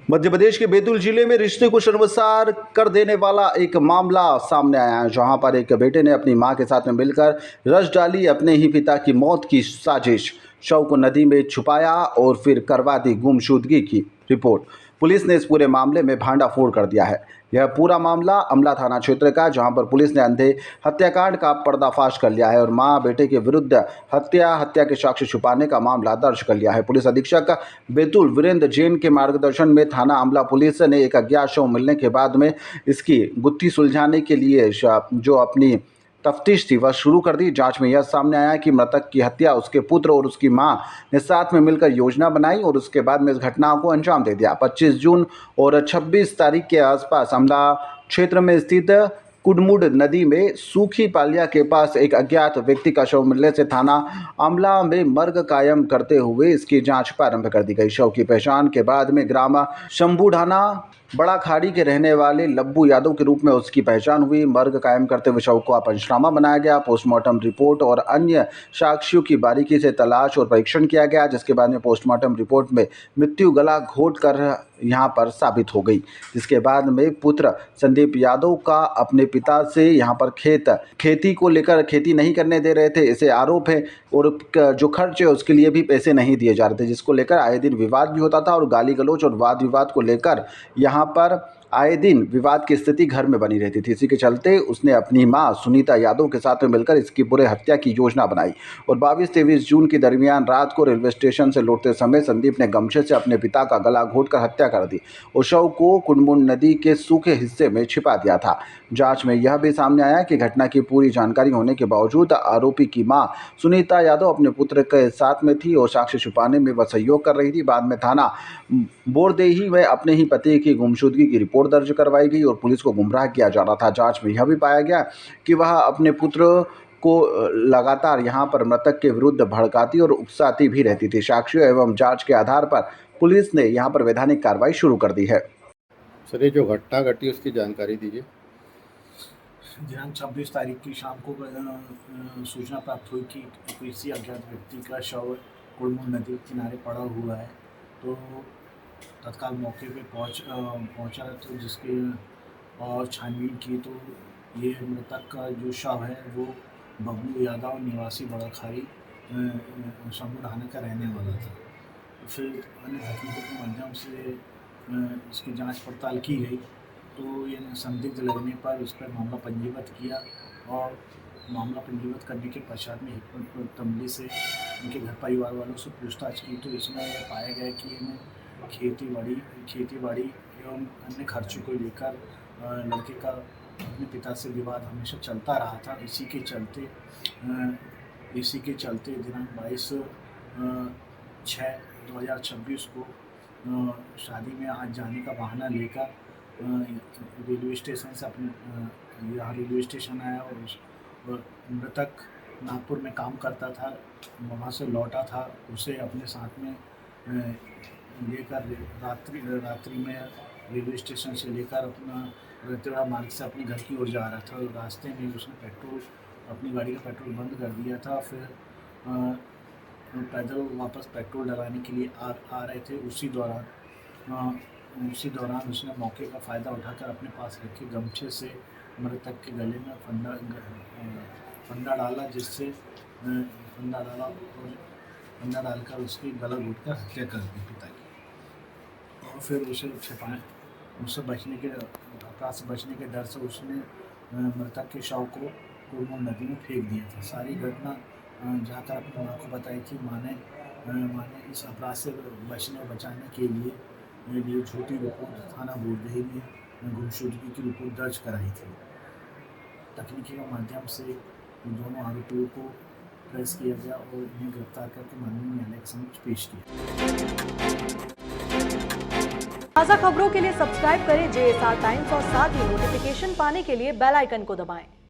मध्य प्रदेश के बैतूल जिले में रिश्ते को शर्मसार कर देने वाला एक मामला सामने आया है, जहां पर एक बेटे ने अपनी मां के साथ में मिलकर रच डाली अपने ही पिता की मौत की साजिश। शव को नदी में छुपाया और फिर करवा दी गुमशुदगी की रिपोर्ट। पुलिस ने इस पूरे मामले में भांडाफोड़ कर दिया है। यह पूरा मामला अमला थाना क्षेत्र का, जहां पर पुलिस ने अंधे हत्याकांड का पर्दाफाश कर लिया है और मां बेटे के विरुद्ध हत्या के साक्ष्य छुपाने का मामला दर्ज कर लिया है। पुलिस अधीक्षक बैतूल वीरेंद्र जैन के मार्गदर्शन में थाना अमला पुलिस ने एक अज्ञात शव मिलने के बाद में इसकी गुत्थी सुलझाने के लिए जो अपनी तफ्तीश थी वह शुरू कर दी। जांच में यह सामने आया कि मृतक की हत्या उसके पुत्र और उसकी मां ने साथ में मिलकर योजना बनाई और उसके बाद में इस घटना को अंजाम दे दिया। 25 जून और 26 तारीख के आसपास अमला क्षेत्र में स्थित कुडमुड नदी में सूखी पालिया के पास एक अज्ञात व्यक्ति का शव मिलने से थाना अमला में मर्ग कायम करते हुए इसकी जांच प्रारंभ कर दी गई। शव की पहचान के बाद में ग्राम शंभूढाना बड़ा खाड़ी के रहने वाले लब्बू यादव के रूप में उसकी पहचान हुई। मर्ग कायम करते हुए शव को पंचनामा बनाया गया। पोस्टमार्टम रिपोर्ट और अन्य साक्ष्यों की बारीकी से तलाश और परीक्षण किया गया, जिसके बाद में पोस्टमार्टम रिपोर्ट में मृत्यु गला घोट कर यहाँ पर साबित हो गई। जिसके बाद में पुत्र संदीप यादव का अपने पिता से यहाँ पर खेती को लेकर खेती नहीं करने दे रहे थे, ऐसे आरोप है, और जो खर्च है उसके लिए भी पैसे नहीं दिए जा रहे थे, जिसको लेकर आए दिन विवाद भी होता था और गाली गलौज और वाद विवाद को लेकर यहाँ पर आए दिन विवाद की स्थिति घर में बनी रहती थी। इसी के चलते उसने अपनी मां सुनीता यादव के साथ में मिलकर इसकी बुरे हत्या की योजना बनाई और 22-23 जून की दरमियान रात को रेलवे स्टेशन से लौटते समय संदीप ने गमछे से अपने पिता का गला घोंटकर हत्या कर दी और शव को कुडमुड नदी के सूखे हिस्से में छिपा दिया था। जांच में यह भी सामने आया कि घटना की पूरी जानकारी होने के बावजूद आरोपी की मां सुनीता यादव अपने पुत्र के साथ में थी और साक्ष्य छुपाने में वह सहयोग कर रही थी। बाद में थाना बोरदेही में अपने ही पति की गुमशुदगी की रिपोर्ट दर्ज करवाई गई और पुलिस को गुमराह किया जा रहा था। जांच में यह भी पाया गया कि वह अपने पुत्र को लगातार यहाँ पर मृतक के विरुद्ध भड़काती और उकसाती भी रहती थी। साक्ष्यों एवं जांच के आधार पर पुलिस ने यहाँ पर वैधानिक कार्रवाई शुरू कर दी है। सर, ये जो घटना घटी उसकी जानकारी दीजिए। दिनांक 26 तारीख की शाम को सूचना प्राप्त हुई कि किसी अज्ञात व्यक्ति का शव कुडमुड नदी के किनारे पड़ा हुआ है। तो तत्काल मौके पे पहुंचा तो जिसके और छानबीन की तो ये मृतक का जो शव है वो बबलू यादव निवासी बड़ा खाड़ी शंभूढाना का रहने वाला था। फिर अन्य तकनीकों के माध्यम से इसकी जांच पड़ताल की गई तो ये संदिग्ध लगने पर इस पर मामला पंजीबद्ध किया और मामला पंजीबद्ध करने के पश्चात में हिकमत तमली से उनके घर परिवार वालों से पूछताछ की तो इसमें यह पाया गया कि इन्हें खेती बाड़ी एवं अन्य खर्चों को लेकर लड़के का अपने पिता से विवाद हमेशा चलता रहा था। इसी के चलते दिनांक 22/6/2026 को शादी में आज जाने का बहाना लेकर रेलवे स्टेशन से अपने यहाँ रेलवे स्टेशन आया और मृतक नागपुर में काम करता था, वहाँ से लौटा था। उसे अपने साथ में लेकर रात्रि में रेलवे स्टेशन से लेकर अपना रतेड़ा मार्ग से अपने घर की ओर जा रहा था। रास्ते में उसने अपनी गाड़ी का पेट्रोल बंद कर दिया था। फिर पैदल वापस पेट्रोल डलाने के लिए आ रहे थे। उसी दौरान उसने मौके का फ़ायदा उठाकर अपने पास रखे गमछे से मृतक के गले में फंदा डाला, जिससे फंदा डालकर उसकी गला घोंटकर हत्या कर दी पिता की। और फिर उसे छिपाए उससे अपराध से बचने के डर से उसने मृतक के शव को कुडमुड नदी में फेंक दिया था। सारी घटना जाकर अपनी माँ को बताई थी। माँ ने इस अपराध से बचाने के लिए झूठी रिपोर्ट थाना बोरदेही में गुमशुदगी की रिपोर्ट दर्ज कराई थी। तकनीकी के माध्यम से दोनों आरोपियों को ट्रेस किया गया और इन्हें गिरफ्तार करके माननीय न्यायालय के समक्ष पेश किया। ताज़ा खबरों के लिए सब्सक्राइब करें JSR टाइम्स और साथ ही नोटिफिकेशन पाने के लिए बेल आइकन को दबाएं।